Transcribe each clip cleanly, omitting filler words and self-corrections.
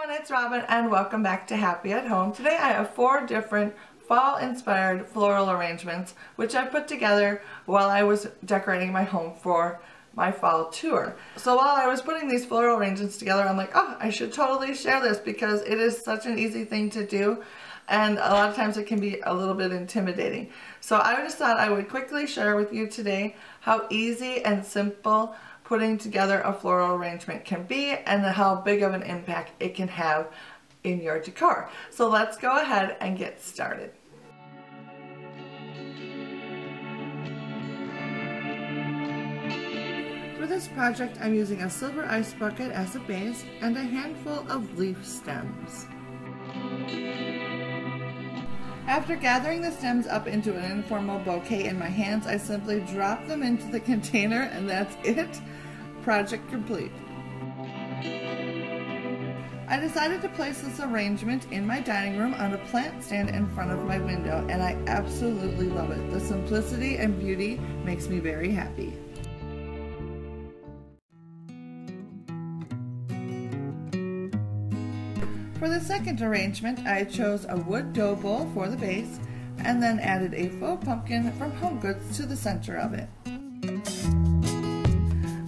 everyone, it's Robin and welcome back to Happy at Home. Today I have 4 different fall-inspired floral arrangements which I put together while I was decorating my home for my fall tour. So while I was putting these floral arrangements together, I'm like, oh, I should totally share this because it is such an easy thing to do and a lot of times it can be a little bit intimidating. So I just thought I would quickly share with you today how easy and simple putting together a floral arrangement can be and how big of an impact it can have in your decor. So let's go ahead and get started. For this project, I'm using a silver ice bucket as a base and a handful of leaf stems. After gathering the stems up into an informal bouquet in my hands, I simply drop them into the container and that's it. Project complete. I decided to place this arrangement in my dining room on a plant stand in front of my window and I absolutely love it. The simplicity and beauty makes me very happy. For the second arrangement, I chose a wood dough bowl for the base and then added a faux pumpkin from HomeGoods to the center of it.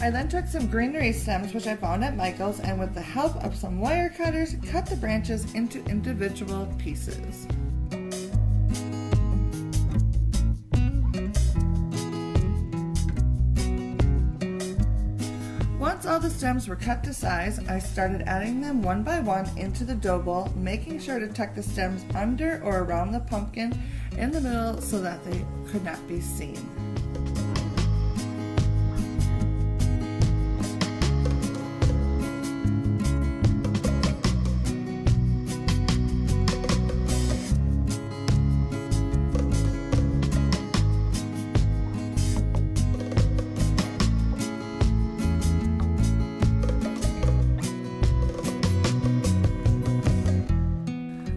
I then took some greenery stems which I found at Michael's and with the help of some wire cutters, cut the branches into individual pieces. Once all the stems were cut to size, I started adding them one by one into the dough bowl, making sure to tuck the stems under or around the pumpkin in the middle so that they could not be seen.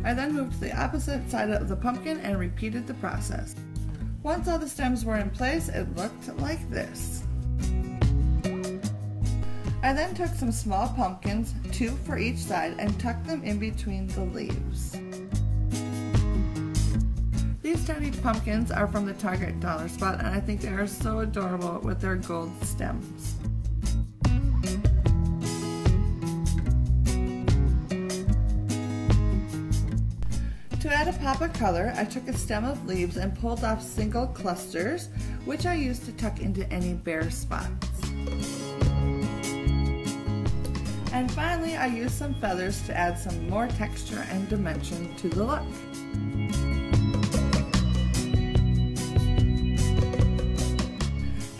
I then moved to the opposite side of the pumpkin and repeated the process. Once all the stems were in place, it looked like this. I then took some small pumpkins, 2 for each side, and tucked them in between the leaves. These tiny pumpkins are from the Target dollar spot and I think they are so adorable with their gold stems. To add a pop of color, I took a stem of leaves and pulled off single clusters, which I used to tuck into any bare spots. And finally, I used some feathers to add some more texture and dimension to the look.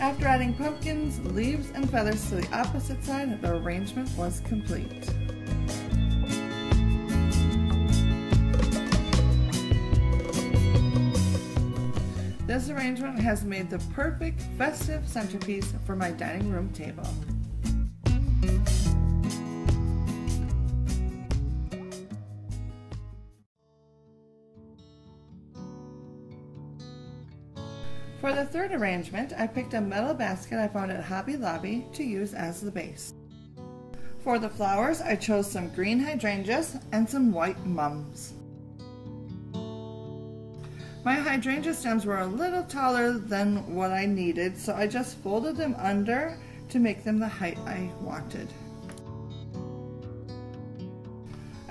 After adding pumpkins, leaves, and feathers to the opposite side, the arrangement was complete. This arrangement has made the perfect festive centerpiece for my dining room table. For the third arrangement, I picked a metal basket I found at Hobby Lobby to use as the base. For the flowers, I chose some green hydrangeas and some white mums. My hydrangea stems were a little taller than what I needed, so I just folded them under to make them the height I wanted.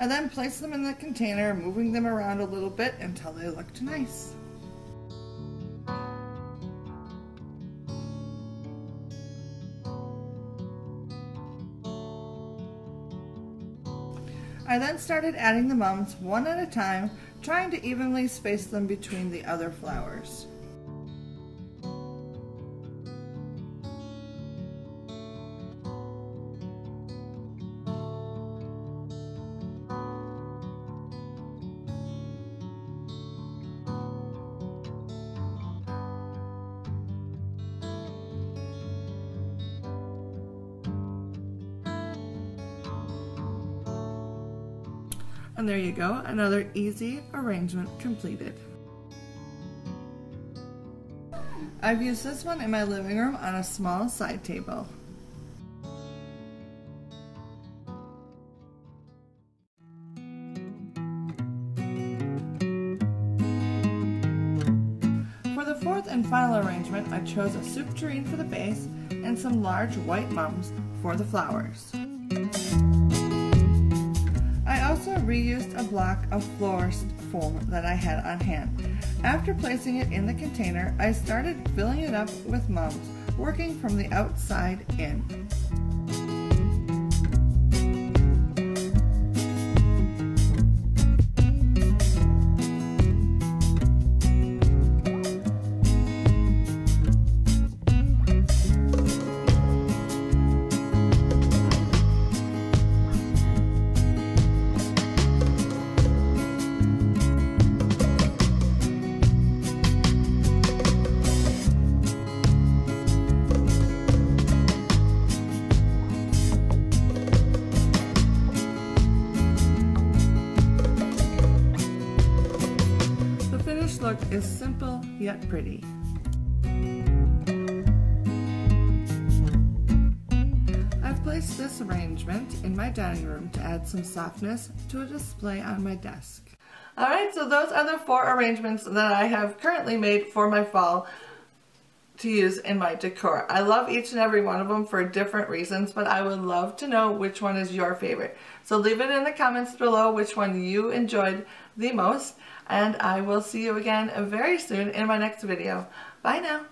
I then placed them in the container, moving them around a little bit until they looked nice. I then started adding the mums one at a time, trying to evenly space them between the other flowers. And there you go, another easy arrangement completed. I've used this one in my living room on a small side table. and final arrangement, I chose a soup tureen for the base and some large white mums for the flowers. I also reused a block of florist foam that I had on hand. After placing it in the container, I started filling it up with mums, working from the outside in. Look is simple yet pretty. I've placed this arrangement in my dining room to add some softness to a display on my desk. Alright, so those are the 4 arrangements that I have currently made for my fall to use in my decor. I love each and every one of them for different reasons, but I would love to know which one is your favorite. So leave it in the comments below which one you enjoyed the most, and I will see you again very soon in my next video. Bye now.